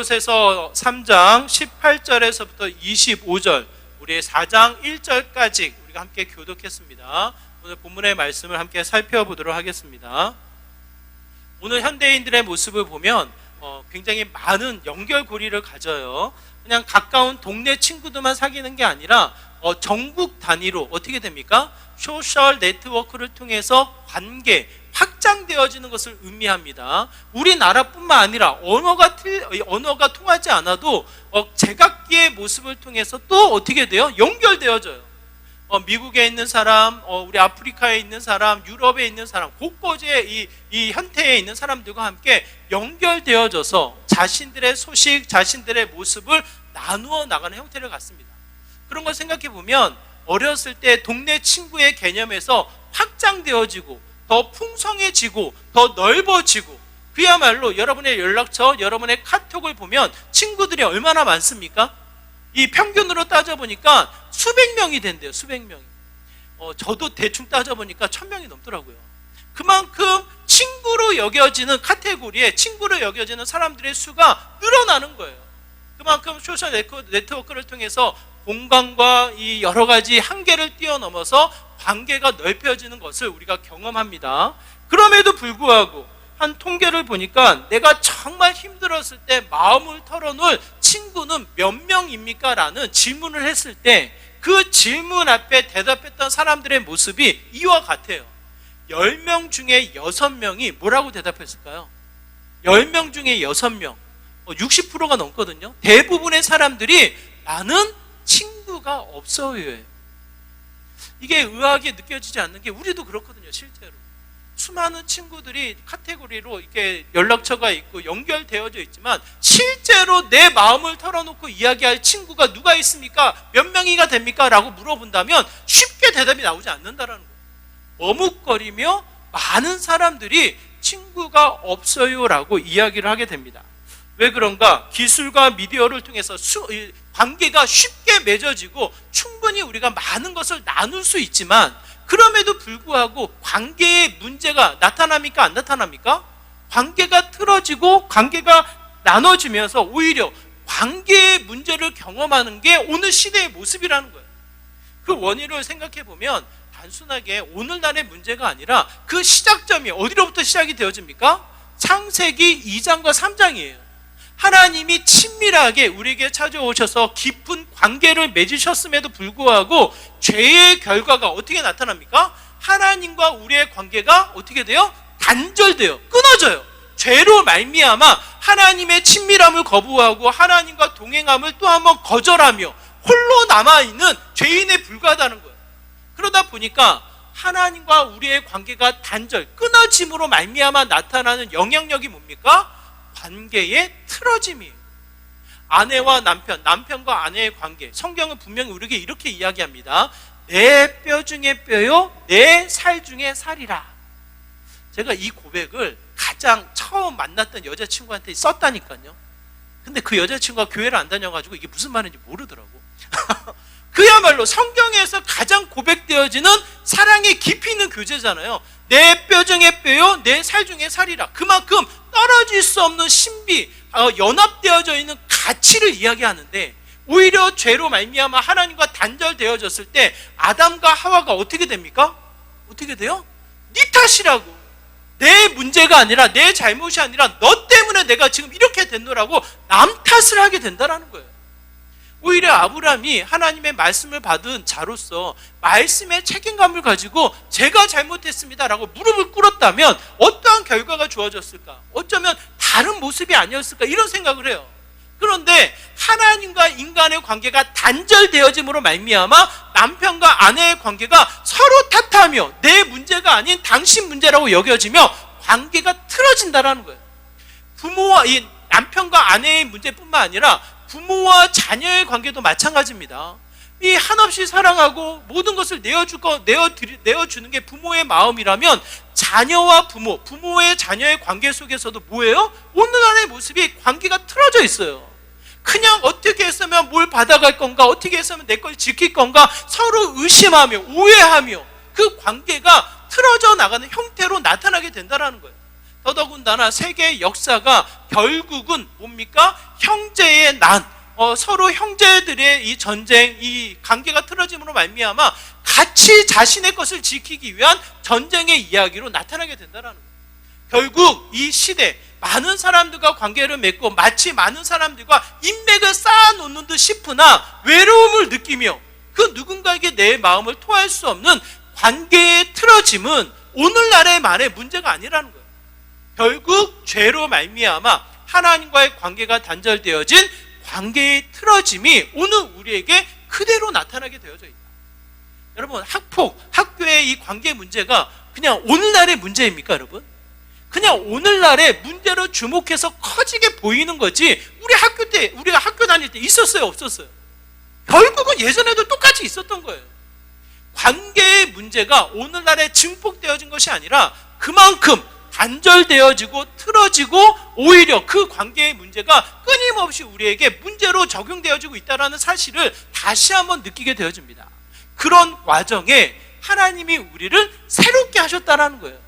골로새서 3장 18절에서부터 25절, 우리 4장 1절까지 우리가 함께 교독했습니다. 오늘 본문의 말씀을 함께 살펴보도록 하겠습니다. 오늘 현대인들의 모습을 보면 굉장히 많은 연결고리를 가져요. 그냥 가까운 동네 친구들만 사귀는 게 아니라 전국 단위로 어떻게 됩니까? 소셜 네트워크를 통해서 관계, 확장되어지는 것을 의미합니다. 우리나라뿐만 아니라 언어가 통하지 않아도 제각기의 모습을 통해서 또 어떻게 돼요? 연결되어져요. 미국에 있는 사람, 우리 아프리카에 있는 사람, 유럽에 있는 사람, 곳곳에 이 현태에 있는 사람들과 함께 연결되어져서 자신들의 소식, 자신들의 모습을 나누어 나가는 형태를 갖습니다. 그런 걸 생각해 보면 어렸을 때 동네 친구의 개념에서 확장되어지고 더 풍성해지고 더 넓어지고, 그야말로 여러분의 연락처, 여러분의 카톡을 보면 친구들이 얼마나 많습니까? 이 평균으로 따져보니까 수백 명이 된대요. 수백 명이. 저도 대충 따져보니까 1000명이 넘더라고요. 그만큼 친구로 여겨지는 카테고리에 친구로 여겨지는 사람들의 수가 늘어나는 거예요. 그만큼 소셜 네트워크를 통해서 공간과 이 여러 가지 한계를 뛰어넘어서 관계가 넓혀지는 것을 우리가 경험합니다. 그럼에도 불구하고 한 통계를 보니까 내가 정말 힘들었을 때 마음을 털어놓을 친구는 몇 명입니까? 라는 질문을 했을 때 그 질문 앞에 대답했던 사람들의 모습이 이와 같아요. 10명 중에 6명이 뭐라고 대답했을까요? 10명 중에 6명, 60%가 넘거든요. 대부분의 사람들이 나는 친구가 없어요. 이게 의아하게 느껴지지 않는 게 우리도 그렇거든요. 실제로 수많은 친구들이 카테고리로 이렇게 연락처가 있고 연결되어져 있지만 실제로 내 마음을 털어놓고 이야기할 친구가 누가 있습니까? 몇 명이가 됩니까? 라고 물어본다면 쉽게 대답이 나오지 않는다라는 거예요. 머뭇거리며 많은 사람들이 친구가 없어요 라고 이야기를 하게 됩니다. 왜 그런가? 기술과 미디어를 통해서 관계가 쉽게 맺어지고 충분히 우리가 많은 것을 나눌 수 있지만, 그럼에도 불구하고 관계에 문제가 나타납니까? 안 나타납니까? 관계가 틀어지고 관계가 나눠지면서 오히려 관계의 문제를 경험하는 게 오늘 시대의 모습이라는 거예요. 그 원인을 생각해 보면 단순하게 오늘날의 문제가 아니라 그 시작점이 어디로부터 시작이 되어집니까? 창세기 2장과 3장이에요. 하나님이 친밀하게 우리에게 찾아오셔서 깊은 관계를 맺으셨음에도 불구하고 죄의 결과가 어떻게 나타납니까? 하나님과 우리의 관계가 어떻게 돼요? 단절돼요. 끊어져요. 죄로 말미암아 하나님의 친밀함을 거부하고 하나님과 동행함을 또 한번 거절하며 홀로 남아있는 죄인에 불과하다는 거예요. 그러다 보니까 하나님과 우리의 관계가 끊어짐으로 말미암아 나타나는 영향력이 뭡니까? 관계의 틀어짐이에요. 아내와 남편, 남편과 아내의 관계, 성경은 분명히 우리에게 이렇게 이야기합니다. 내 뼈 중에 뼈요, 내 살 중에 살이라. 제가 이 고백을 가장 처음 만났던 여자친구한테 썼다니까요. 근데 그 여자친구가 교회를 안 다녀가지고 이게 무슨 말인지 모르더라고. 그야말로 성경에서 가장 고백되어지는 사랑의 깊이 있는 교제잖아요. 내 뼈 중에 뼈요, 내 살 중에 살이라. 그만큼 떨어질 수 없는 신비, 연합되어져 있는 가치를 이야기하는데, 오히려 죄로 말미암아 하나님과 단절되어졌을 때 아담과 하와가 어떻게 됩니까? 어떻게 돼요? 네 탓이라고. 내 문제가 아니라, 내 잘못이 아니라 너 때문에 내가 지금 이렇게 됐노라고 남 탓을 하게 된다는 거예요. 오히려 아브라함이 하나님의 말씀을 받은 자로서 말씀의 책임감을 가지고 제가 잘못했습니다라고 무릎을 꿇었다면 어떠한 결과가 주어졌을까? 어쩌면 다른 모습이 아니었을까? 이런 생각을 해요. 그런데 하나님과 인간의 관계가 단절되어짐으로 말미암아 남편과 아내의 관계가 서로 탓하며 내 문제가 아닌 당신 문제라고 여겨지며 관계가 틀어진다는 거예요. 부모와 이 남편과 아내의 문제뿐만 아니라 부모와 자녀의 관계도 마찬가지입니다. 이 한없이 사랑하고 모든 것을 내어주는 게 부모의 마음이라면 자녀와 부모의 자녀의 관계 속에서도 뭐예요? 오늘날의 모습이 관계가 틀어져 있어요. 그냥 어떻게 했으면 뭘 받아갈 건가, 어떻게 했으면 내 걸 지킬 건가 서로 의심하며 오해하며 그 관계가 틀어져 나가는 형태로 나타나게 된다는 거예요. 더더군다나 세계의 역사가 결국은 뭡니까? 형제의 난, 서로 형제들의 이 전쟁, 이 관계가 틀어짐으로 말미암아 같이 자신의 것을 지키기 위한 전쟁의 이야기로 나타나게 된다는 거예요. 결국 이 시대 많은 사람들과 관계를 맺고 마치 많은 사람들과 인맥을 쌓아놓는 듯 싶으나 외로움을 느끼며 그 누군가에게 내 마음을 토할 수 없는 관계의 틀어짐은 오늘날의만의 문제가 아니라는 거예요. 결국 죄로 말미암아 하나님과의 관계가 단절되어진 관계의 틀어짐이 오늘 우리에게 그대로 나타나게 되어져 있다. 여러분, 학교의 이 관계 문제가 그냥 오늘날의 문제입니까, 여러분? 그냥 오늘날의 문제로 주목해서 커지게 보이는 거지, 우리가 학교 다닐 때 있었어요, 없었어요? 결국은 예전에도 똑같이 있었던 거예요. 관계의 문제가 오늘날에 증폭되어진 것이 아니라 그만큼 단절되어지고 틀어지고 오히려 그 관계의 문제가 끊임없이 우리에게 문제로 적용되어지고 있다는 사실을 다시 한번 느끼게 되어집니다. 그런 과정에 하나님이 우리를 새롭게 하셨다는 거예요.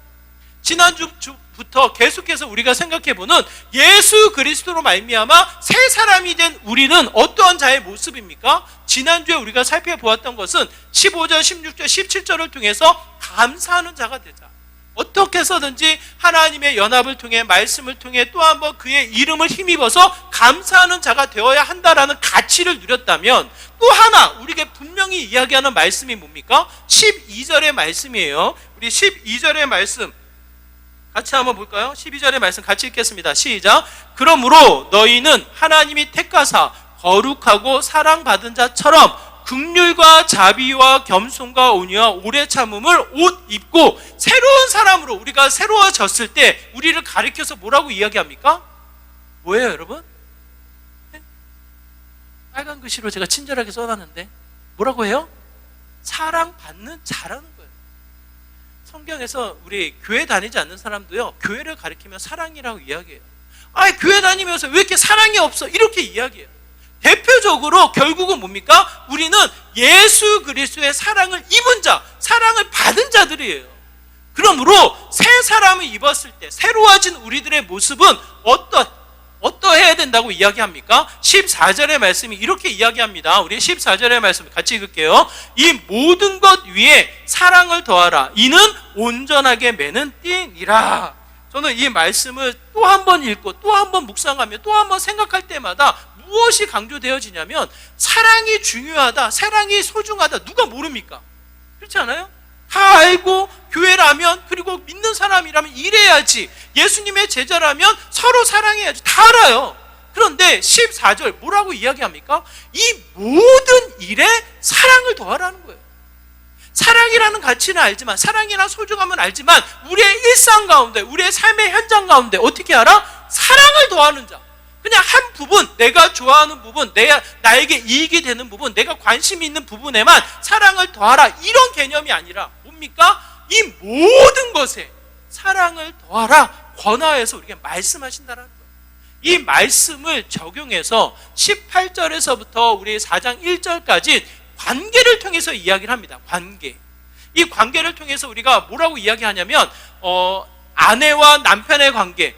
지난주부터 계속해서 우리가 생각해보는 예수 그리스도로 말미암아 새 사람이 된 우리는 어떠한 자의 모습입니까? 지난주에 우리가 살펴보았던 것은 15절, 16절, 17절을 통해서 감사하는 자가 되자. 어떻게 해서든지 하나님의 연합을 통해 말씀을 통해 또 한번 그의 이름을 힘입어서 감사하는 자가 되어야 한다라는 가치를 누렸다면 또 하나 우리에게 분명히 이야기하는 말씀이 뭡니까? 12절의 말씀이에요. 우리 12절의 말씀 같이 한번 볼까요? 12절의 말씀 같이 읽겠습니다. 시작. 그러므로 너희는 하나님이 택하사 거룩하고 사랑받은 자처럼 긍휼과 자비와 겸손과 온유와 오래 참음을 옷 입고 새로운 사람으로 우리가 새로워졌을 때 우리를 가리켜서 뭐라고 이야기합니까? 뭐예요, 여러분? 빨간 글씨로 제가 친절하게 써놨는데 뭐라고 해요? 사랑받는 자라는 거예요. 성경에서 우리 교회 다니지 않는 사람도요, 교회를 가리키면 사랑이라고 이야기해요. 교회 다니면서 왜 이렇게 사랑이 없어? 이렇게 이야기해요. 대표적으로 결국은 뭡니까? 우리는 예수 그리스도의 사랑을 입은 자, 사랑을 받은 자들이에요. 그러므로 새 사람을 입었을 때 새로워진 우리들의 모습은 어떠해야 된다고 이야기합니까? 14절의 말씀이 이렇게 이야기합니다. 우리 14절의 말씀 같이 읽을게요. 이 모든 것 위에 사랑을 더하라. 이는 온전하게 매는 띠니라. 저는 이 말씀을 또 한 번 읽고 또 한 번 묵상하며 또 한 번 생각할 때마다 무엇이 강조되어지냐면 사랑이 중요하다, 사랑이 소중하다 누가 모릅니까? 그렇지 않아요? 다 알고 교회라면 그리고 믿는 사람이라면 이래야지, 예수님의 제자라면 서로 사랑해야지 다 알아요. 그런데 14절 뭐라고 이야기합니까? 이 모든 일에 사랑을 더하라는 거예요. 사랑이라는 가치는 알지만, 사랑이라는 소중함은 알지만 우리의 일상 가운데, 우리의 삶의 현장 가운데 어떻게 알아? 사랑을 더하는 자. 그냥 한 부분, 내가 좋아하는 부분, 나에게 이익이 되는 부분, 내가 관심이 있는 부분에만 사랑을 더하라, 이런 개념이 아니라 뭡니까? 이 모든 것에 사랑을 더하라 권하여서 우리에게 말씀하신다는 거예요. 이 말씀을 적용해서 18절에서부터 우리 4장 1절까지 관계를 통해서 이야기를 합니다. 관계. 이 관계를 통해서 우리가 뭐라고 이야기하냐면 아내와 남편의 관계,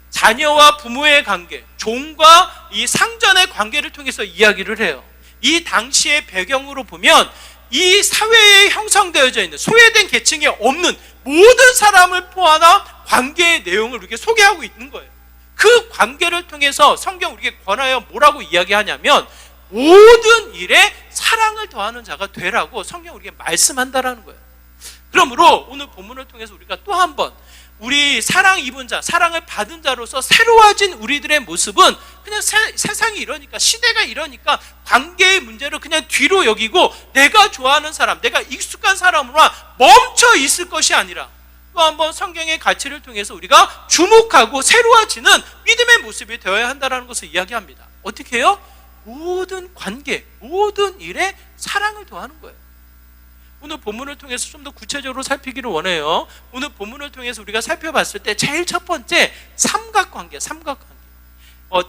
자녀와 부모의 관계, 종과 이 상전의 관계를 통해서 이야기를 해요. 이 당시의 배경으로 보면 이 사회에 형성되어져 있는 소외된 계층이 없는 모든 사람을 포함한 관계의 내용을 우리에게 소개하고 있는 거예요. 그 관계를 통해서 성경 우리에게 권하여 뭐라고 이야기하냐면 모든 일에 사랑을 더하는 자가 되라고 성경 우리에게 말씀한다라는 거예요. 그러므로 오늘 본문을 통해서 우리가 또 한 번 우리 사랑 입은 자, 사랑을 받은 자로서 새로워진 우리들의 모습은 그냥 세상이 이러니까, 시대가 이러니까 관계의 문제를 그냥 뒤로 여기고 내가 좋아하는 사람, 내가 익숙한 사람으로만 멈춰 있을 것이 아니라 또 한 번 성경의 가치를 통해서 우리가 주목하고 새로워지는 믿음의 모습이 되어야 한다는 것을 이야기합니다. 어떻게 해요? 모든 관계, 모든 일에 사랑을 더하는 거예요. 오늘 본문을 통해서 좀 더 구체적으로 살피기를 원해요. 오늘 본문을 통해서 우리가 살펴봤을 때 제일 첫 번째 삼각관계.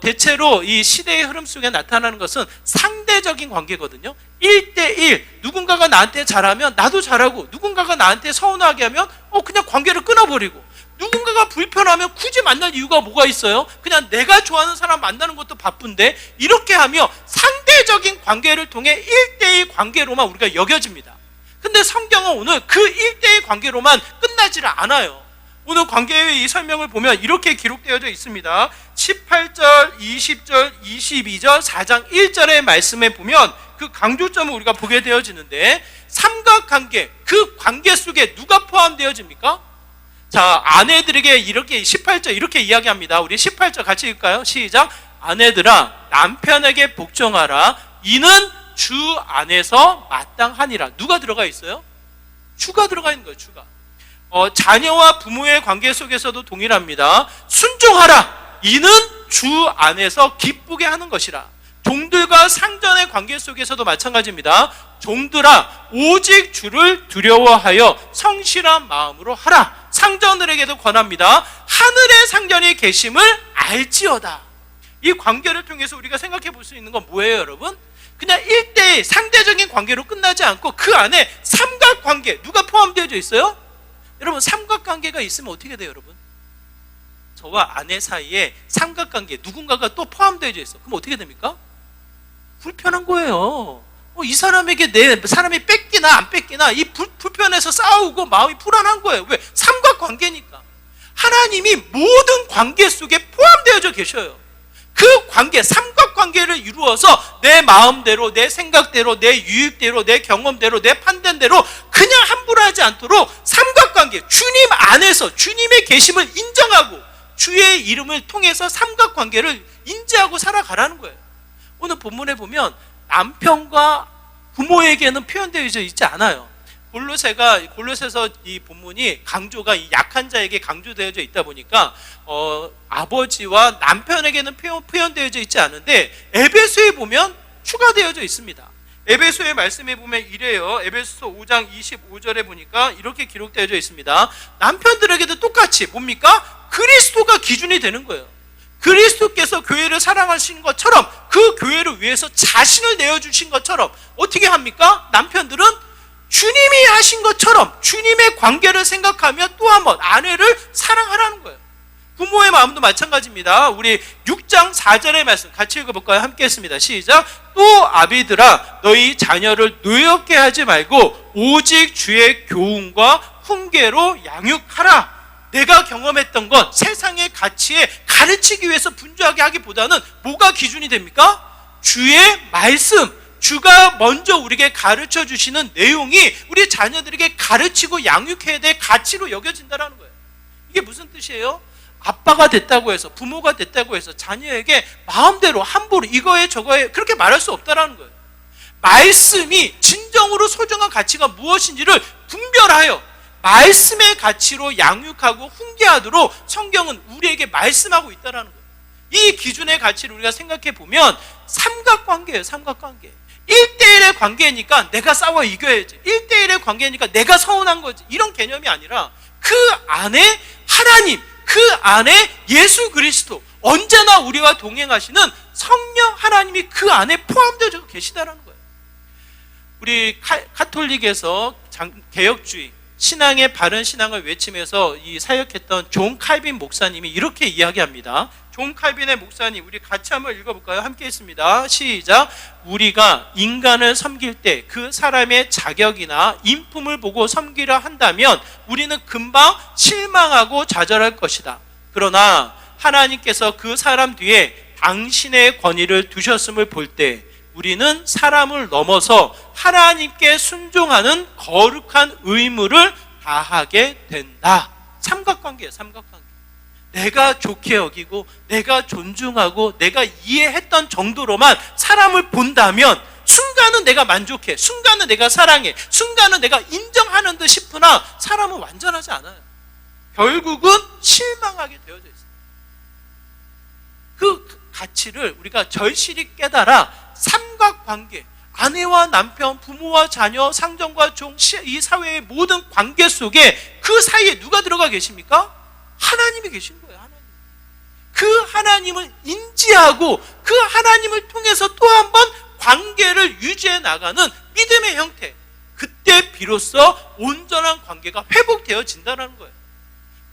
대체로 이 시대의 흐름 속에 나타나는 것은 상대적인 관계거든요. 1대1, 누군가가 나한테 잘하면 나도 잘하고, 누군가가 나한테 서운하게 하면 그냥 관계를 끊어버리고, 누군가가 불편하면 굳이 만날 이유가 뭐가 있어요? 그냥 내가 좋아하는 사람 만나는 것도 바쁜데, 이렇게 하며 상대적인 관계를 통해 1대1 관계로만 우리가 여겨집니다. 근데 성경은 오늘 그 1대1 관계로만 끝나지를 않아요. 오늘 관계의 이 설명을 보면 이렇게 기록되어져 있습니다. 18절, 20절, 22절, 4장 1절의 말씀에 보면 그 강조점을 우리가 보게 되어지는데, 삼각관계, 그 관계 속에 누가 포함되어집니까? 자, 아내들에게 이렇게 18절 이렇게 이야기합니다. 우리 18절 같이 읽을까요? 시작. 아내들아, 남편에게 복종하라. 이는 주 안에서 마땅하니라. 누가 들어가 있어요? 주가 들어가 있는 거예요. 주가. 자녀와 부모의 관계 속에서도 동일합니다. 순종하라. 이는 주 안에서 기쁘게 하는 것이라. 종들과 상전의 관계 속에서도 마찬가지입니다. 종들아, 오직 주를 두려워하여 성실한 마음으로 하라. 상전들에게도 권합니다. 하늘의 상전이 계심을 알지어다. 이 관계를 통해서 우리가 생각해 볼 수 있는 건 뭐예요, 여러분? 그냥 1대1 상대적인 관계로 끝나지 않고 그 안에 삼각관계, 누가 포함되어져 있어요? 여러분, 삼각관계가 있으면 어떻게 돼요, 여러분? 저와 아내 사이에 삼각관계, 누군가가 또 포함되어져 있어. 그럼 어떻게 됩니까? 불편한 거예요. 이 사람에게 내 사람이 뺏기나 안 뺏기나 이 불편해서 싸우고 마음이 불안한 거예요. 왜? 삼각관계니까. 하나님이 모든 관계 속에 포함되어져 계셔요. 그 관계, 삼각관계를 이루어서 내 마음대로, 내 생각대로, 내 유익대로, 내 경험대로, 내 판단대로 그냥 함부로 하지 않도록 삼각관계, 주님 안에서 주님의 계심을 인정하고 주의 이름을 통해서 삼각관계를 인지하고 살아가라는 거예요. 오늘 본문에 보면 남편과 부모에게는 표현되어져 있지 않아요. 골로새서 이 본문이 강조가 이 약한 자에게 강조되어져 있다 보니까 아버지와 남편에게는 표현되어져 있지 않은데, 에베소에 보면 추가되어져 있습니다. 에베소의 말씀에 보면 이래요. 에베소 5장 25절에 보니까 이렇게 기록되어져 있습니다. 남편들에게도 똑같이 뭡니까? 그리스도가 기준이 되는 거예요. 그리스도께서 교회를 사랑하신 것처럼 그 교회를 위해서 자신을 내어주신 것처럼 어떻게 합니까? 남편들은 주님이 하신 것처럼 주님의 관계를 생각하며 또 한 번 아내를 사랑하라는 거예요. 부모의 마음도 마찬가지입니다. 우리 6장 4절의 말씀 같이 읽어볼까요? 함께 했습니다. 시작. 또 아비들아, 너희 자녀를 노엽게 하지 말고 오직 주의 교훈과 훈계로 양육하라. 내가 경험했던 것, 세상의 가치에 가르치기 위해서 분주하게 하기보다는 뭐가 기준이 됩니까? 주의 말씀, 주가 먼저 우리에게 가르쳐 주시는 내용이 우리 자녀들에게 가르치고 양육해야 될 가치로 여겨진다는 거예요. 이게 무슨 뜻이에요? 아빠가 됐다고 해서, 부모가 됐다고 해서 자녀에게 마음대로 함부로 이거에 저거에 그렇게 말할 수 없다는 거예요. 말씀이 진정으로 소중한 가치가 무엇인지를 분별하여 말씀의 가치로 양육하고 훈계하도록 성경은 우리에게 말씀하고 있다는 거예요. 이 기준의 가치를 우리가 생각해 보면 삼각관계예요. 삼각관계. 1대1의 관계니까 내가 싸워 이겨야지, 1대1의 관계니까 내가 서운한 거지, 이런 개념이 아니라 그 안에 하나님, 그 안에 예수 그리스도, 언제나 우리와 동행하시는 성령 하나님이 그 안에 포함되어 계시다는 거예요. 우리 카톨릭에서 개혁주의 신앙의 바른 신앙을 외치면서 이 사역했던 존 칼빈 목사님이 이렇게 이야기합니다. 존 칼빈의 목사님, 우리 같이 한번 읽어볼까요? 함께 했습니다. 시작. 우리가 인간을 섬길 때 그 사람의 자격이나 인품을 보고 섬기려 한다면 우리는 금방 실망하고 좌절할 것이다. 그러나 하나님께서 그 사람 뒤에 당신의 권위를 두셨음을 볼 때 우리는 사람을 넘어서 하나님께 순종하는 거룩한 의무를 다하게 된다. 삼각관계예요. 삼각관계. 내가 좋게 여기고 내가 존중하고 내가 이해했던 정도로만 사람을 본다면 순간은 내가 만족해, 순간은 내가 사랑해, 순간은 내가 인정하는 듯 싶으나 사람은 완전하지 않아요. 결국은 실망하게 되어져 있어요. 그 가치를 우리가 절실히 깨달아 삼각관계, 아내와 남편, 부모와 자녀, 상전과 종, 이 사회의 모든 관계 속에 그 사이에 누가 들어가 계십니까? 하나님이 계신 거예요. 하나님. 그 하나님을 인지하고 그 하나님을 통해서 또 한 번 관계를 유지해 나가는 믿음의 형태, 그때 비로소 온전한 관계가 회복되어진다는 거예요.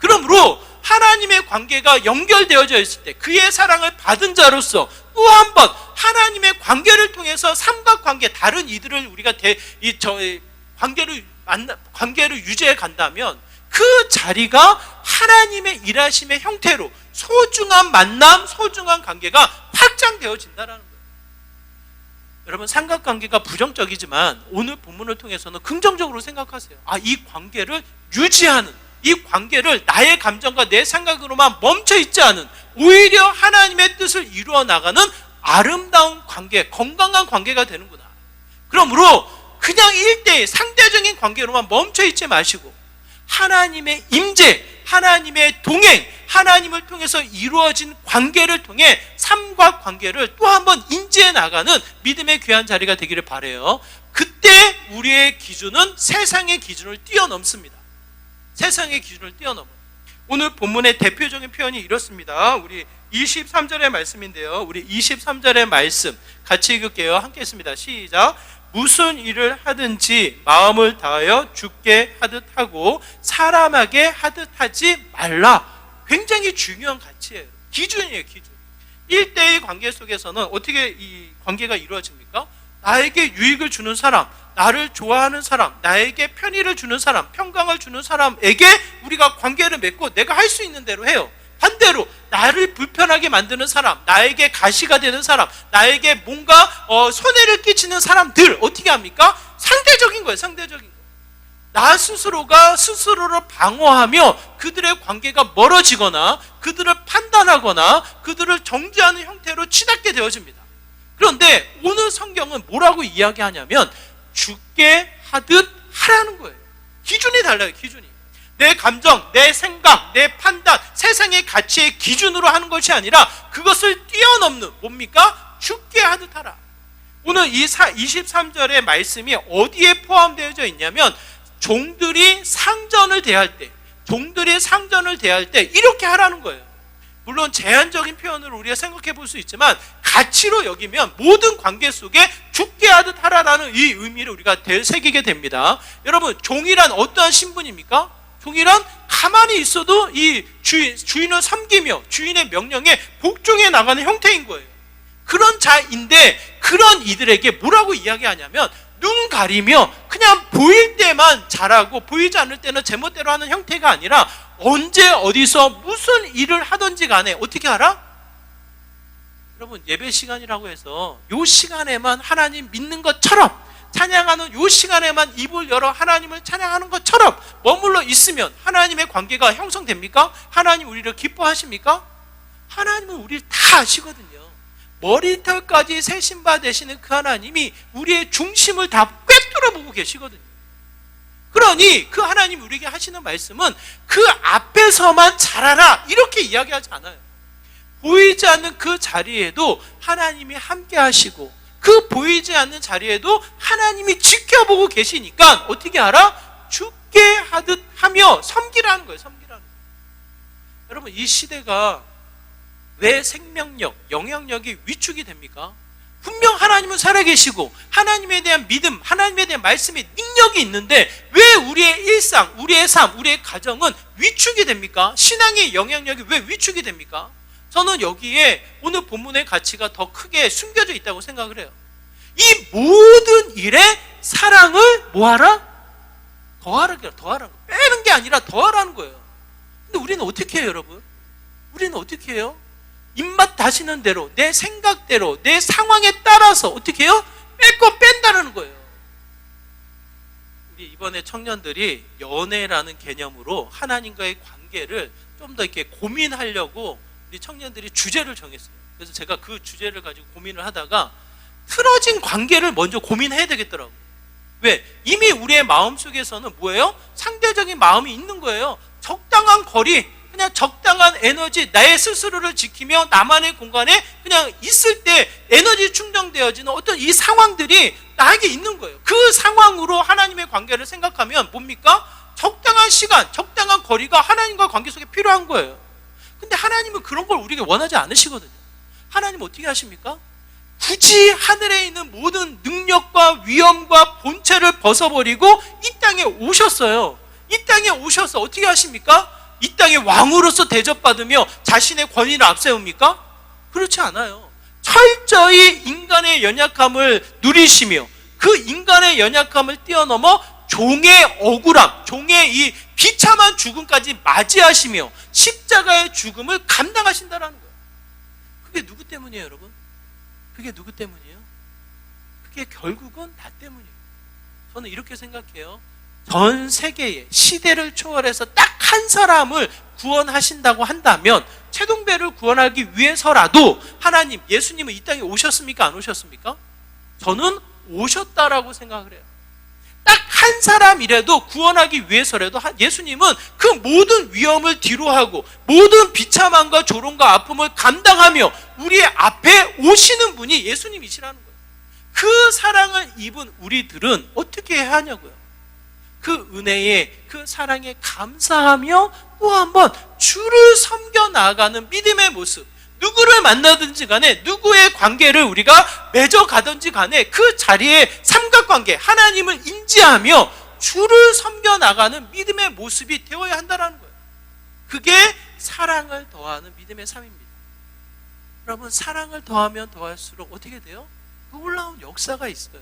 그러므로 하나님의 관계가 연결되어져 있을 때 그의 사랑을 받은 자로서 또 한 번 하나님의 관계를 통해서 삼각관계, 다른 이들을 우리가 관계를 유지해 간다면 그 자리가 하나님의 일하심의 형태로 소중한 만남, 소중한 관계가 확장되어진다는 거예요. 여러분, 삼각관계가 부정적이지만 오늘 본문을 통해서는 긍정적으로 생각하세요. 이 관계를 유지하는, 이 관계를 나의 감정과 내 생각으로만 멈춰 있지 않은, 오히려 하나님의 뜻을 이루어 나가는 아름다운 관계, 건강한 관계가 되는구나. 그러므로 그냥 1대1 상대적인 관계로만 멈춰 있지 마시고 하나님의 임재, 하나님의 동행, 하나님을 통해서 이루어진 관계를 통해 삼각관계를 또 한 번 인지해 나가는 믿음의 귀한 자리가 되기를 바라요. 그때 우리의 기준은 세상의 기준을 뛰어넘습니다. 세상의 기준을 뛰어넘어요. 오늘 본문의 대표적인 표현이 이렇습니다. 우리 23절의 말씀인데요. 우리 23절의 말씀 같이 읽을게요. 함께 했습니다. 시작. 무슨 일을 하든지 마음을 다하여 주께 하듯 하고 사람에게 하듯 하지 말라. 굉장히 중요한 가치예요. 기준이에요, 기준. 1대1 관계 속에서는 어떻게 이 관계가 이루어집니까? 나에게 유익을 주는 사람, 나를 좋아하는 사람, 나에게 편의를 주는 사람, 평강을 주는 사람에게 우리가 관계를 맺고 내가 할 수 있는 대로 해요. 반대로 나를 불편하게 만드는 사람, 나에게 가시가 되는 사람, 나에게 뭔가 손해를 끼치는 사람들 어떻게 합니까? 상대적인 거예요. 상대적인 거. 나 스스로가 스스로를 방어하며 그들의 관계가 멀어지거나 그들을 판단하거나 그들을 정죄하는 형태로 치닫게 되어집니다. 그런데 오늘 성경은 뭐라고 이야기하냐면 주께 하듯 하라는 거예요. 기준이 달라요. 기준이. 내 감정, 내 생각, 내 판단, 세상의 가치의 기준으로 하는 것이 아니라 그것을 뛰어넘는 뭡니까? 주께 하듯 하라. 오늘 이 23절의 말씀이 어디에 포함되어져 있냐면 종들이 상전을 대할 때 이렇게 하라는 거예요. 물론 제한적인 표현으로 우리가 생각해 볼 수 있지만 가치로 여기면 모든 관계 속에 주께 하듯 하라라는 이 의미를 우리가 새기게 됩니다. 여러분, 종이란 어떠한 신분입니까? 종이란 가만히 있어도 이 주인을 섬기며 주인의 명령에 복종해 나가는 형태인 거예요. 그런 자인데 그런 이들에게 뭐라고 이야기하냐면 눈 가리며 그냥 보일 때만 잘하고 보이지 않을 때는 제멋대로 하는 형태가 아니라 언제 어디서 무슨 일을 하든지 간에 어떻게 알아? 여러분, 예배 시간이라고 해서 이 시간에만 하나님 믿는 것처럼 찬양하는 이 시간에만 입을 열어 하나님을 찬양하는 것처럼 머물러 있으면 하나님의 관계가 형성됩니까? 하나님 우리를 기뻐하십니까? 하나님은 우리를 다 아시거든요. 머리털까지 세신 바 되시는 그 하나님이 우리의 중심을 다 꿰뚫어 보고 계시거든요. 그러니 그 하나님 우리에게 하시는 말씀은 그 앞에서만 잘하라 이렇게 이야기하지 않아요. 보이지 않는 그 자리에도 하나님이 함께 하시고 그 보이지 않는 자리에도 하나님이 지켜보고 계시니까 어떻게 알아? 주께 하듯 하며 섬기라는 거예요. 섬기라는 거예요. 여러분, 이 시대가 왜 생명력, 영향력이 위축이 됩니까? 분명 하나님은 살아계시고 하나님에 대한 믿음, 하나님에 대한 말씀의 능력이 있는데 왜 우리의 일상, 우리의 삶, 우리의 가정은 위축이 됩니까? 신앙의 영향력이 왜 위축이 됩니까? 저는 여기에 오늘 본문의 가치가 더 크게 숨겨져 있다고 생각을 해요. 이 모든 일에 사랑을 뭐하라? 더하라는 거예요. 빼는 게 아니라 더하라는 거예요. 근데 우리는 어떻게 해요, 여러분? 우리는 어떻게 해요? 입맛 다시는 대로, 내 생각대로, 내 상황에 따라서 어떻게 해요? 뺄 거 뺀다는 거예요. 우리 이번에 청년들이 연애라는 개념으로 하나님과의 관계를 좀 더 이렇게 고민하려고 우리 청년들이 주제를 정했어요. 그래서 제가 그 주제를 가지고 고민을 하다가 틀어진 관계를 먼저 고민해야 되겠더라고요. 왜? 이미 우리의 마음속에서는 뭐예요? 상대적인 마음이 있는 거예요. 적당한 거리, 그냥 적당한 에너지, 나의 스스로를 지키며 나만의 공간에 그냥 있을 때 에너지 충전되어지는 어떤 이 상황들이 나에게 있는 거예요. 그 상황으로 하나님의 관계를 생각하면 뭡니까? 적당한 시간, 적당한 거리가 하나님과 관계 속에 필요한 거예요. 근데 하나님은 그런 걸 우리에게 원하지 않으시거든요. 하나님은 어떻게 하십니까? 굳이 하늘에 있는 모든 능력과 위엄과 본체를 벗어버리고 이 땅에 오셨어요. 이 땅에 오셔서 어떻게 하십니까? 이 땅의 왕으로서 대접받으며 자신의 권위를 앞세웁니까? 그렇지 않아요. 철저히 인간의 연약함을 누리시며 그 인간의 연약함을 뛰어넘어 종의 억울함, 종의 이 비참한 죽음까지 맞이하시며 십자가의 죽음을 감당하신다는 거예요. 그게 누구 때문이에요, 여러분? 그게 누구 때문이에요? 그게 결국은 나 때문이에요. 저는 이렇게 생각해요. 전 세계의 시대를 초월해서 딱 한 사람을 구원하신다고 한다면 최동배를 구원하기 위해서라도 하나님, 예수님은 이 땅에 오셨습니까? 안 오셨습니까? 저는 오셨다라고 생각을 해요. 딱 한 사람이라도 구원하기 위해서라도 예수님은 그 모든 위험을 뒤로하고 모든 비참함과 조롱과 아픔을 감당하며 우리 앞에 오시는 분이 예수님이시라는 거예요. 그 사랑을 입은 우리들은 어떻게 해야 하냐고요. 그 은혜에, 그 사랑에 감사하며 또 한번 주를 섬겨 나아가는 믿음의 모습, 누구를 만나든지 간에 누구의 관계를 우리가 맺어가든지 간에 그 자리에 삼각관계, 하나님을 인지하며 주를 섬겨 나가는 믿음의 모습이 되어야 한다는 거예요. 그게 사랑을 더하는 믿음의 삶입니다. 여러분, 사랑을 더하면 더할수록 어떻게 돼요? 놀라운 역사가 있어요.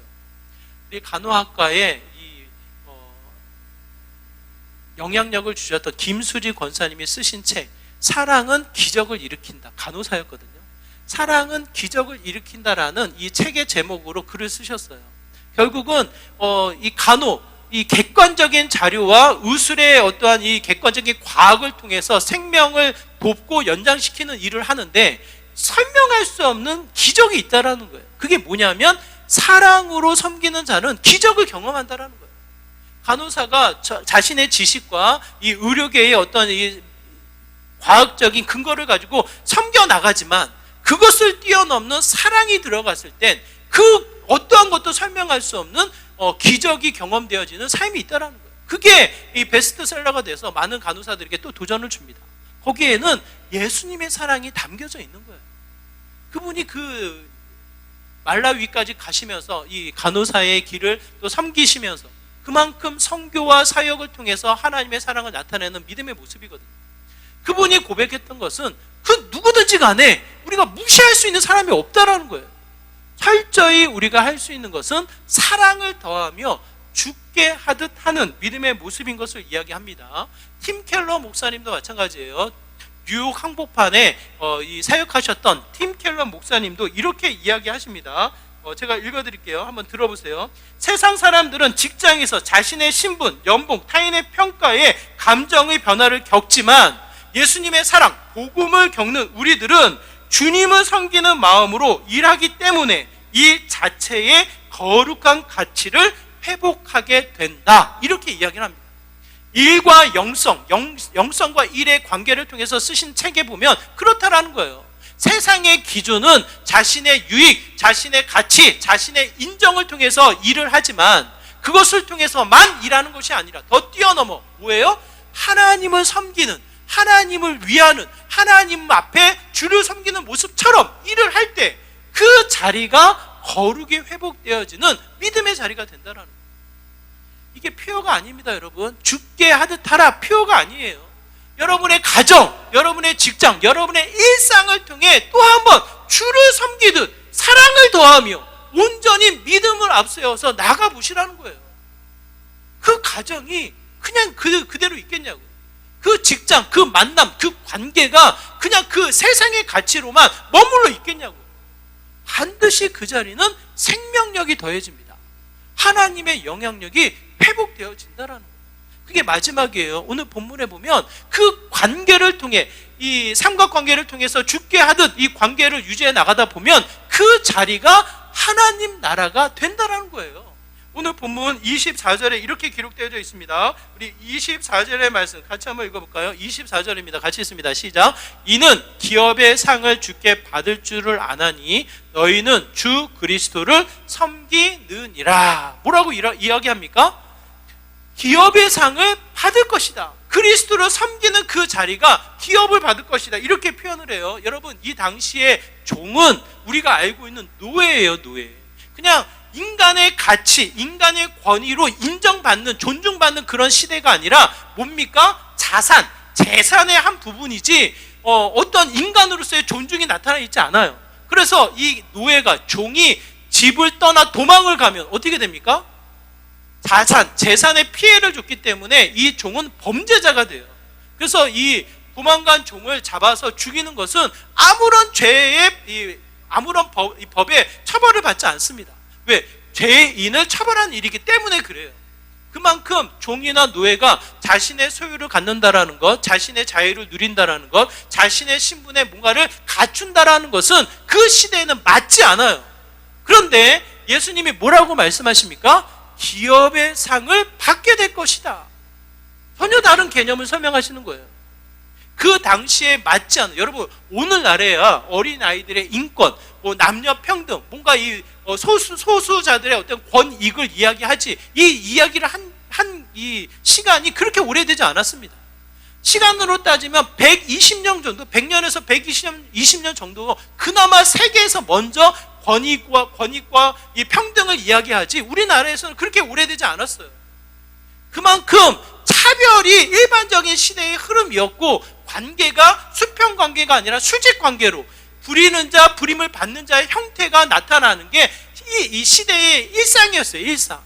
우리 간호학과에 영향력을 주셨던 김수지 권사님이 쓰신 책 사랑은 기적을 일으킨다. 간호사였거든요. 사랑은 기적을 일으킨다라는 이 책의 제목으로 글을 쓰셨어요. 결국은 이 간호, 이 객관적인 자료와 의술의 어떠한 이 객관적인 과학을 통해서 생명을 돕고 연장시키는 일을 하는데 설명할 수 없는 기적이 있다라는 거예요. 그게 뭐냐면 사랑으로 섬기는 자는 기적을 경험한다라는 거예요. 간호사가 자신의 지식과 이 의료계의 어떤 이 과학적인 근거를 가지고 섬겨 나가지만 그것을 뛰어넘는 사랑이 들어갔을 땐 그 어떠한 것도 설명할 수 없는 기적이 경험되어지는 삶이 있다라는 거예요. 그게 이 베스트셀러가 돼서 많은 간호사들에게 또 도전을 줍니다. 거기에는 예수님의 사랑이 담겨져 있는 거예요. 그분이 그 말라위까지 가시면서 이 간호사의 길을 또 섬기시면서 그만큼 선교와 사역을 통해서 하나님의 사랑을 나타내는 믿음의 모습이거든요. 그분이 고백했던 것은 그 누구든지 간에 우리가 무시할 수 있는 사람이 없다라는 거예요. 철저히 우리가 할 수 있는 것은 사랑을 더하며 죽게 하듯 하는 믿음의 모습인 것을 이야기합니다. 팀 켈러 목사님도 마찬가지예요. 뉴욕 항복판에 이 사역하셨던 팀 켈러 목사님도 이렇게 이야기하십니다. 제가 읽어드릴게요. 한번 들어보세요. 세상 사람들은 직장에서 자신의 신분, 연봉, 타인의 평가에 감정의 변화를 겪지만 예수님의 사랑, 복음을 겪는 우리들은 주님을 섬기는 마음으로 일하기 때문에 일 자체의 거룩한 가치를 회복하게 된다. 이렇게 이야기를 합니다. 일과 영성과 일의 관계를 통해서 쓰신 책에 보면 그렇다라는 거예요. 세상의 기준은 자신의 유익, 자신의 가치, 자신의 인정을 통해서 일을 하지만 그것을 통해서만 일하는 것이 아니라 더 뛰어넘어 뭐예요? 하나님을 섬기는, 하나님을 위하는, 하나님 앞에 주를 섬기는 모습처럼 일을 할 때 그 자리가 거룩이 회복되어지는 믿음의 자리가 된다는 거예요. 이게 표어가 아닙니다, 여러분. 죽게 하듯 하라 표어가 아니에요. 여러분의 가정, 여러분의 직장, 여러분의 일상을 통해 또 한 번 주를 섬기듯 사랑을 더하며 온전히 믿음을 앞세워서 나가보시라는 거예요. 그 가정이 그냥 그대로 있겠냐고요. 그 직장, 그 만남, 그 관계가 그냥 그 세상의 가치로만 머물러 있겠냐고요. 반드시 그 자리는 생명력이 더해집니다. 하나님의 영향력이 회복되어진다라는 거예요. 그게 마지막이에요. 오늘 본문에 보면 그 관계를 통해 이 삼각관계를 통해서 죽게 하듯 이 관계를 유지해 나가다 보면 그 자리가 하나님 나라가 된다라는 거예요. 오늘 본문 24절에 이렇게 기록되어져 있습니다. 우리 24절의 말씀 같이 한번 읽어볼까요? 24절입니다. 같이 읽습니다. 시작. 이는 기업의 상을 주께 받을 줄을 아나니 너희는 주 그리스도를 섬기느니라. 뭐라고 이야기합니까? 기업의 상을 받을 것이다. 그리스도를 섬기는 그 자리가 기업을 받을 것이다. 이렇게 표현을 해요. 여러분, 이 당시에 종은 우리가 알고 있는 노예예요. 노예. 그냥 인간의 가치, 인간의 권위로 인정받는, 존중받는 그런 시대가 아니라 뭡니까? 자산, 재산의 한 부분이지 어떤 인간으로서의 존중이 나타나 있지 않아요. 그래서 이 노예가, 종이 집을 떠나 도망을 가면 어떻게 됩니까? 재산에 피해를 줬기 때문에 이 종은 범죄자가 돼요. 그래서 이 도망간 종을 잡아서 죽이는 것은 아무런 아무런 법에 처벌을 받지 않습니다. 왜? 죄인을 처벌하는 일이기 때문에 그래요. 그만큼 종이나 노예가 자신의 소유를 갖는다라는 것, 자신의 자유를 누린다라는 것, 자신의 신분에 뭔가를 갖춘다라는 것은 그 시대에는 맞지 않아요. 그런데 예수님이 뭐라고 말씀하십니까? 기업의 상을 받게 될 것이다. 전혀 다른 개념을 설명하시는 거예요. 그 당시에 맞지 않은, 여러분 오늘날에야 어린아이들의 인권, 남녀 평등, 뭔가 이 소수자들의 어떤 권익을 이야기하지, 이 이야기를 한 이 시간이 그렇게 오래되지 않았습니다. 시간으로 따지면 120년 정도, 100년에서 120년 정도 그나마 세계에서 먼저 권익과 이 평등을 이야기하지, 우리나라에서는 그렇게 오래되지 않았어요. 그만큼 차별이 일반적인 시대의 흐름이었고, 관계가 수평 관계가 아니라 수직 관계로 부리는 자, 부림을 받는 자의 형태가 나타나는 게 이 시대의 일상이었어요. 일상.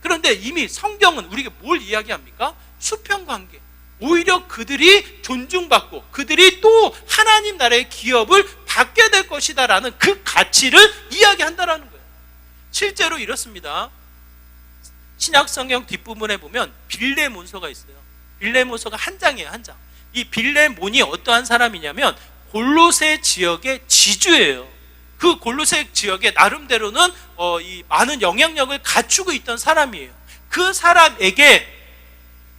그런데 이미 성경은 우리에게 뭘 이야기합니까? 수평 관계. 오히려 그들이 존중받고 그들이 또 하나님 나라의 기업을 받게 될 것이다라는 그 가치를 이야기한다라는 거예요. 실제로 이렇습니다. 신약 성경 뒷부분에 보면 빌레몬서가 있어요. 빌레몬서가 한 장이에요, 한 장. 이 빌레몬이 어떠한 사람이냐면 골로새 지역의 지주예요. 그 골로새 지역에 나름대로는 이 많은 영향력을 갖추고 있던 사람이에요. 그 사람에게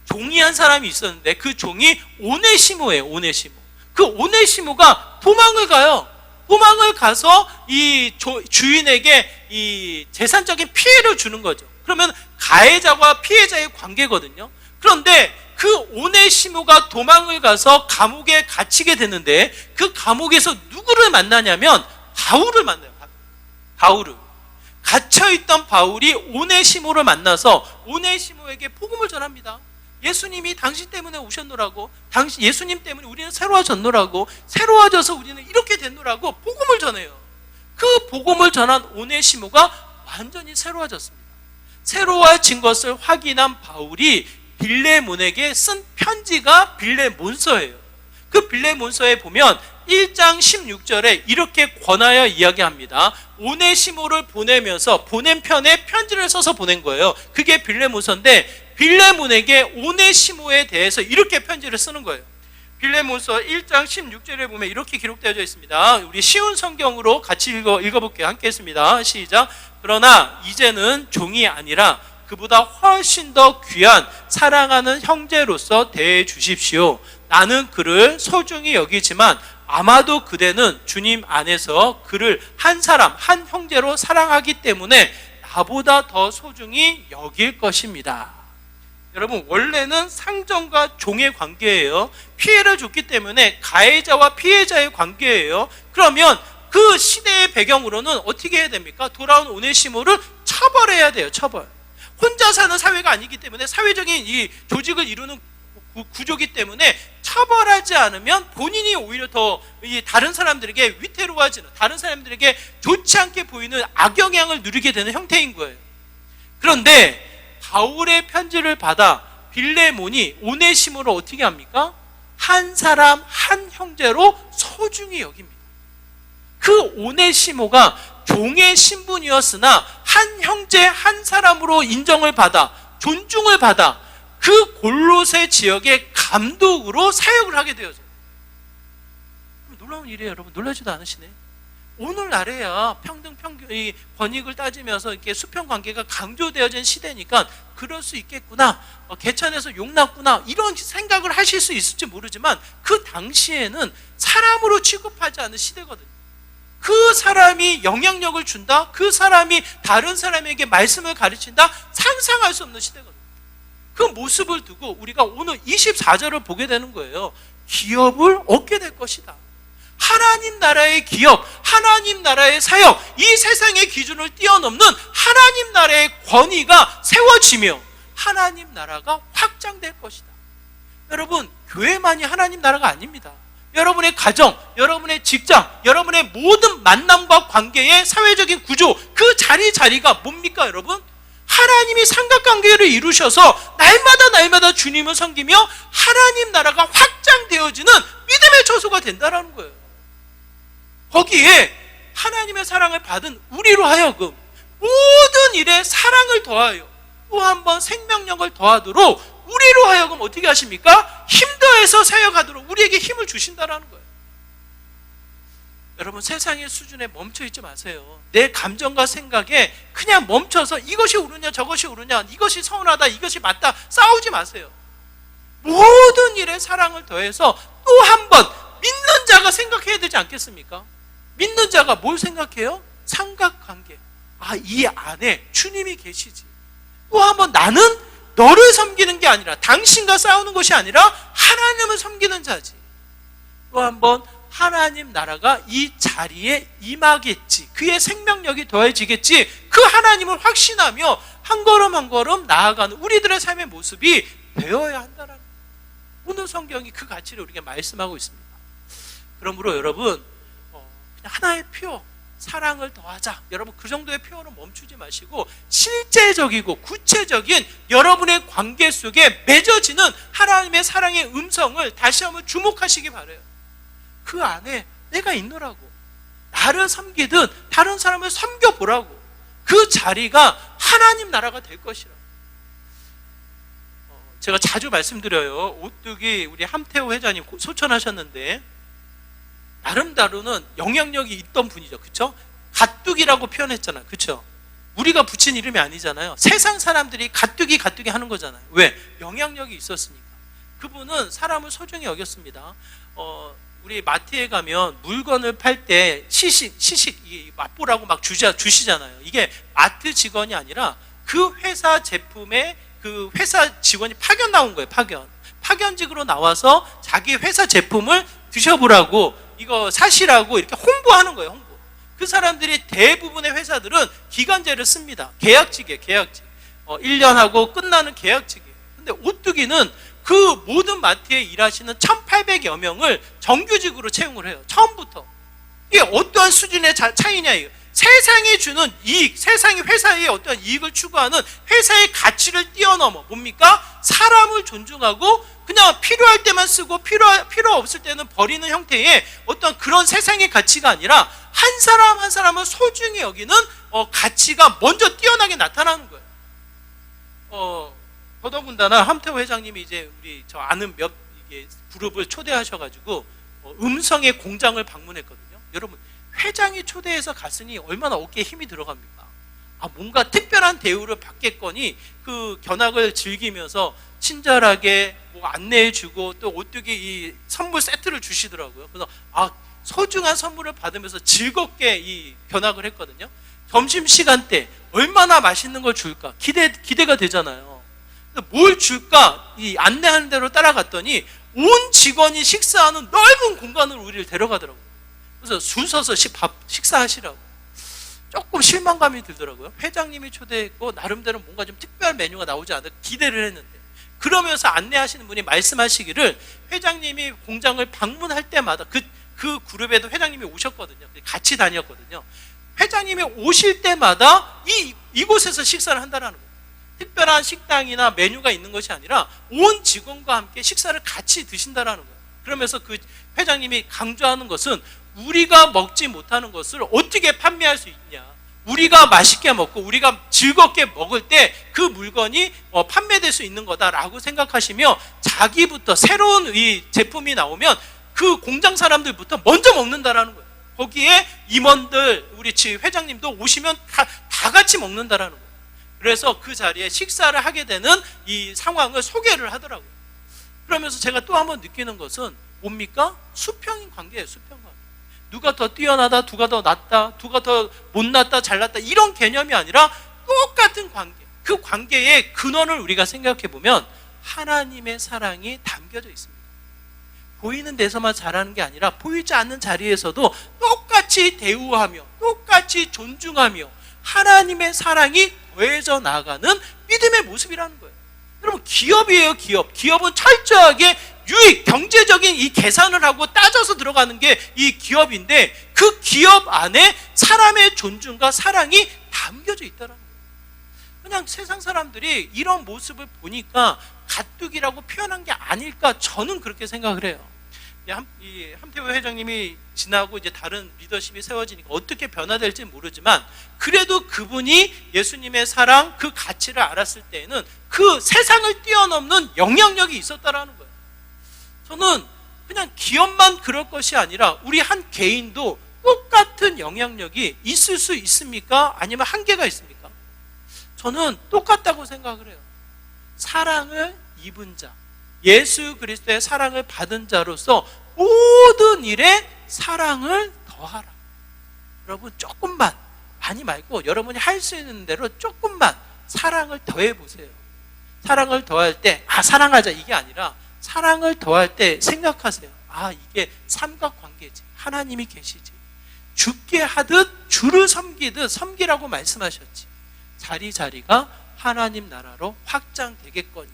종이 한 사람이 있었는데 그 종이 오네시모예요. 오네시모. 그 오네시모가 도망을 가요. 도망을 가서 이 주인에게 이 재산적인 피해를 주는 거죠. 그러면 가해자와 피해자의 관계거든요. 그런데 그 오네시모가 도망을 가서 감옥에 갇히게 되는데, 그 감옥에서 누구를 만나냐면 바울을 만나요. 바울을. 갇혀있던 바울이 오네시모를 만나서 오네시모에게 복음을 전합니다. 예수님이 당신 때문에 오셨노라고, 예수님 때문에 우리는 새로워졌노라고, 새로워져서 우리는 이렇게 됐노라고 복음을 전해요. 그 복음을 전한 오네시모가 완전히 새로워졌습니다. 새로워진 것을 확인한 바울이 빌레몬에게 쓴 편지가 빌레몬서예요. 그 빌레몬서에 보면 1장 16절에 이렇게 권하여 이야기합니다. 오네시모를 보내면서 보낸 편에 편지를 써서 보낸 거예요. 그게 빌레몬서인데, 빌레몬에게 오네시모에 대해서 이렇게 편지를 쓰는 거예요. 빌레몬서 1장 16절에 보면 이렇게 기록되어져 있습니다. 우리 쉬운 성경으로 같이 읽어볼게요. 함께 했습니다. 시작. 그러나 이제는 종이 아니라 그보다 훨씬 더 귀한 사랑하는 형제로서 대해 주십시오. 나는 그를 소중히 여기지만 아마도 그대는 주님 안에서 그를 한 사람, 한 형제로 사랑하기 때문에 나보다 더 소중히 여길 것입니다. 여러분, 원래는 상정과 종의 관계예요. 피해를 줬기 때문에 가해자와 피해자의 관계예요. 그러면 그 시대의 배경으로는 어떻게 해야 됩니까? 돌아온 오네시모를 처벌해야 돼요. 처벌. 혼자 사는 사회가 아니기 때문에, 사회적인 이 조직을 이루는 구조기 때문에 처벌하지 않으면 본인이 오히려 더 다른 사람들에게 위태로워지는, 다른 사람들에게 좋지 않게 보이는 악영향을 누리게 되는 형태인 거예요. 그런데 바울의 편지를 받아 빌레몬이 오네시모를 어떻게 합니까? 한 사람, 한 형제로 소중히 여깁니다. 그 오네시모가 종의 신분이었으나 한 형제, 한 사람으로 인정을 받아, 존중을 받아 그 골로새 지역의 감독으로 사역을 하게 되어져요. 놀라운 일이에요, 여러분. 놀라지도 않으시네. 오늘날에야 이 권익을 따지면서 이렇게 수평 관계가 강조되어진 시대니까 그럴 수 있겠구나, 개천에서 용났구나, 이런 생각을 하실 수 있을지 모르지만, 그 당시에는 사람으로 취급하지 않은 시대거든요. 그 사람이 영향력을 준다, 그 사람이 다른 사람에게 말씀을 가르친다, 상상할 수 없는 시대거든요. 그 모습을 두고 우리가 오늘 24절을 보게 되는 거예요. 기업을 얻게 될 것이다. 하나님 나라의 기업, 하나님 나라의 사역, 이 세상의 기준을 뛰어넘는 하나님 나라의 권위가 세워지며 하나님 나라가 확장될 것이다. 여러분, 교회만이 하나님 나라가 아닙니다. 여러분의 가정, 여러분의 직장, 여러분의 모든 만남과 관계의 사회적인 구조, 그 자리가 뭡니까 여러분? 하나님이 삼각관계를 이루셔서 날마다 주님을 섬기며 하나님 나라가 확장되어지는 믿음의 처소가 된다는 거예요. 거기에 하나님의 사랑을 받은 우리로 하여금 모든 일에 사랑을 더하여 또 한 번 생명력을 더하도록 우리로 하여금 어떻게 하십니까? 힘더해서 사역하도록 우리에게 힘을 주신다는 거예요. 여러분, 세상의 수준에 멈춰 있지 마세요. 내 감정과 생각에 그냥 멈춰서 이것이 옳으냐 저것이 옳으냐, 이것이 선하다 이것이 맞다 싸우지 마세요. 모든 일에 사랑을 더해서 또 한 번 믿는 자가 생각해야 되지 않겠습니까? 믿는 자가 뭘 생각해요? 삼각관계. 이 안에 주님이 계시지. 또 한 번 나는 너를 섬기는 게 아니라, 당신과 싸우는 것이 아니라 하나님을 섬기는 자지. 또 한 번 하나님 나라가 이 자리에 임하겠지, 그의 생명력이 더해지겠지, 그 하나님을 확신하며 한 걸음 한 걸음 나아가는 우리들의 삶의 모습이 되어야 한다는 거예요. 오늘 성경이 그 가치를 우리에게 말씀하고 있습니다. 그러므로 여러분, 그냥 하나의 표현, 사랑을 더하자, 여러분 그 정도의 표현으로 멈추지 마시고 실제적이고 구체적인 여러분의 관계 속에 맺어지는 하나님의 사랑의 음성을 다시 한번 주목하시기 바라요. 그 안에 내가 있노라고, 나를 섬기든 다른 사람을 섬겨보라고, 그 자리가 하나님 나라가 될 것이라고. 제가 자주 말씀드려요. 오뚜기 우리 함태호 회장님 소천하셨는데 나름대로는 영향력이 있던 분이죠. 그렇죠? 가뚜기라고 표현했잖아요. 그렇죠? 우리가 붙인 이름이 아니잖아요. 세상 사람들이 가뚜기 하는 거잖아요. 왜? 영향력이 있었으니까. 그분은 사람을 소중히 여겼습니다. 우리 마트에 가면 물건을 팔 때 시식 맛보라고 막 주시잖아요. 이게 마트 직원이 아니라 그 회사 제품에 그 회사 직원이 파견 나온 거예요. 파견직으로 나와서 자기 회사 제품을 드셔보라고, 이거 사시라고 이렇게 홍보하는 거예요. 홍보. 그 사람들이 대부분의 회사들은 기간제를 씁니다. 계약직이에요. 계약직. 1년 하고 끝나는 계약직이에요. 근데 오뚜기는 그 모든 마트에 일하시는 1,800여 명을 정규직으로 채용을 해요. 처음부터. 이게 어떠한 수준의 차이냐 이거. 세상이 주는 이익, 세상이 회사의 어떤 이익을 추구하는 회사의 가치를 뛰어넘어 뭡니까? 사람을 존중하고 그냥 필요할 때만 쓰고 필요 없을 때는 버리는 형태의 어떤 그런 세상의 가치가 아니라 한 사람 한 사람을 소중히 여기는 가치가 먼저 뛰어나게 나타나는 거예요. 더더군다나 함태호 회장님이 이제 우리 저 아는 몇 그룹을 초대하셔가지고 음성의 공장을 방문했거든요. 여러분, 회장이 초대해서 갔으니 얼마나 어깨에 힘이 들어갑니까? 뭔가 특별한 대우를 받겠거니 그 견학을 즐기면서 친절하게 뭐 안내해주고 또 오뚜기 이 선물 세트를 주시더라고요. 그래서 소중한 선물을 받으면서 즐겁게 이 견학을 했거든요. 점심시간 때 얼마나 맛있는 걸 줄까 기대가 되잖아요. 뭘 줄까 이 안내하는 대로 따라갔더니 온 직원이 식사하는 넓은 공간으로 우리를 데려가더라고요. 그래서 줄 서서 식사하시라고. 조금 실망감이 들더라고요. 회장님이 초대했고 나름대로 뭔가 좀 특별한 메뉴가 나오지 않을까 기대를 했는데, 그러면서 안내하시는 분이 말씀하시기를 회장님이 공장을 방문할 때마다 그 그룹에도 회장님이 오셨거든요. 같이 다녔거든요. 회장님이 오실 때마다 이곳에서 식사를 한다는 거예요. 특별한 식당이나 메뉴가 있는 것이 아니라 온 직원과 함께 식사를 같이 드신다는 거예요. 그러면서 그 회장님이 강조하는 것은 우리가 먹지 못하는 것을 어떻게 판매할 수 있냐, 우리가 맛있게 먹고 우리가 즐겁게 먹을 때 그 물건이 판매될 수 있는 거다라고 생각하시며 자기부터 새로운 이 제품이 나오면 그 공장 사람들부터 먼저 먹는다라는 거예요. 거기에 임원들, 우리 회장님도 오시면 다 같이 먹는다라는 거예요. 그래서 그 자리에 식사를 하게 되는 이 상황을 소개를 하더라고요. 그러면서 제가 또 한번 느끼는 것은 뭡니까? 수평인 관계예요. 수평 관계. 누가 더 뛰어나다, 누가 더 낫다, 누가 더 못났다, 잘났다, 이런 개념이 아니라 똑같은 관계. 그 관계의 근원을 우리가 생각해 보면 하나님의 사랑이 담겨져 있습니다. 보이는 데서만 잘하는 게 아니라 보이지 않는 자리에서도 똑같이 대우하며 똑같이 존중하며 하나님의 사랑이 더해져 나가는 믿음의 모습이라는 거예요. 여러분, 기업이에요, 기업. 기업은 철저하게 유익, 경제적인 이 계산을 하고 따져서 들어가는 게 이 기업인데, 그 기업 안에 사람의 존중과 사랑이 담겨져 있다는 거예요. 그냥 세상 사람들이 이런 모습을 보니까 가뜩이라고 표현한 게 아닐까, 저는 그렇게 생각을 해요. 함태호 회장님이 지나고 이제 다른 리더십이 세워지니까 어떻게 변화될지 모르지만, 그래도 그분이 예수님의 사랑, 그 가치를 알았을 때에는 그 세상을 뛰어넘는 영향력이 있었다라는 거예요. 저는 그냥 기업만 그럴 것이 아니라 우리 한 개인도 똑같은 영향력이 있을 수 있습니까? 아니면 한계가 있습니까? 저는 똑같다고 생각을 해요. 사랑을 입은 자, 예수 그리스도의 사랑을 받은 자로서 모든 일에 사랑을 더하라. 여러분, 조금만, 많이 말고 여러분이 할 수 있는 대로 조금만 사랑을 더해보세요. 사랑을 더할 때 사랑하자 이게 아니라, 사랑을 더할 때 생각하세요. 이게 삼각관계지, 하나님이 계시지. 죽게 하듯 주를 섬기듯 섬기라고 말씀하셨지. 자리자리가 하나님 나라로 확장되겠거니.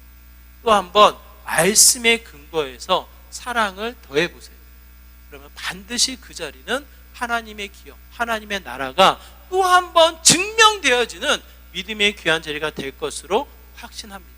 또 한번 말씀의 근거에서 사랑을 더해보세요. 그러면 반드시 그 자리는 하나님의 기업, 하나님의 나라가 또 한번 증명되어지는 믿음의 귀한 자리가 될 것으로 확신합니다.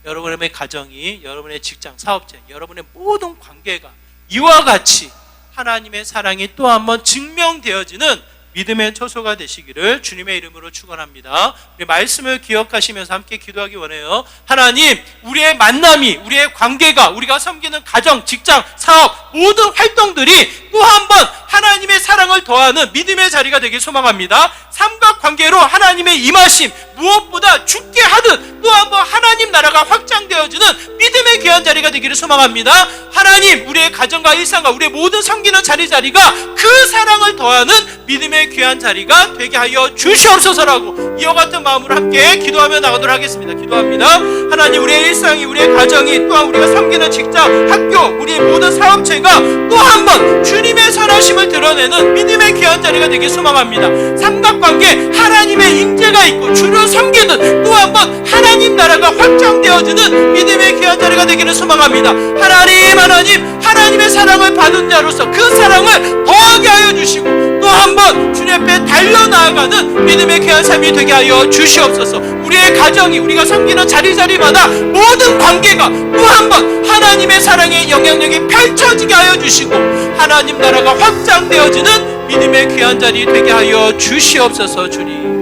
여러분의 가정이, 여러분의 직장, 사업체, 여러분의 모든 관계가 이와 같이 하나님의 사랑이 또 한번 증명되어지는 믿음의 초소가 되시기를 주님의 이름으로 축원합니다. 우리 말씀을 기억하시면서 함께 기도하기 원해요. 하나님, 우리의 만남이, 우리의 관계가, 우리가 섬기는 가정, 직장, 사업, 모든 활동들이 또 한번 하나님의 사랑을 더하는 믿음의 자리가 되길 소망합니다. 삼각관계로 하나님의 임하심, 무엇보다 죽게 하듯 또 한번 하나님 나라가 확장되어지는 믿음의 귀한 자리가 되기를 소망합니다. 하나님, 우리의 가정과 일상과 우리의 모든 섬기는 자리가 그 사랑을 더하는 믿음의 귀한 자리가 되게 하여 주시옵소서라고 이와 같은 마음으로 함께 기도하며 나가도록 하겠습니다. 기도합니다. 하나님, 우리의 일상이, 우리의 가정이, 또한 우리가 섬기는 직장, 학교, 우리의 모든 사업체가 또 한번 주님의 선하심을 드러내는 믿음의 귀한 자리가 되길 소망합니다. 삼각관계, 하나님의 임재가 있고 주를 섬기는 또 한번 하나님 나라가 확장되어지는 믿음의 귀한 자리가 되기를 소망합니다. 하나님의 사랑을 받은 자로서 그 사랑을 더하게 하여 주시고 또 한번 주님 앞에 달려나아가는 믿음의 귀한 삶이 되게 하여 주시옵소서. 우리의 가정이, 우리가 섬기는 자리마다 모든 관계가 또 한번 하나님의 사랑의 영향력이 펼쳐지게 하여 주시고 하나님 나라가 확장되어지는 믿음의 귀한 자리 되게 하여 주시옵소서. 주님,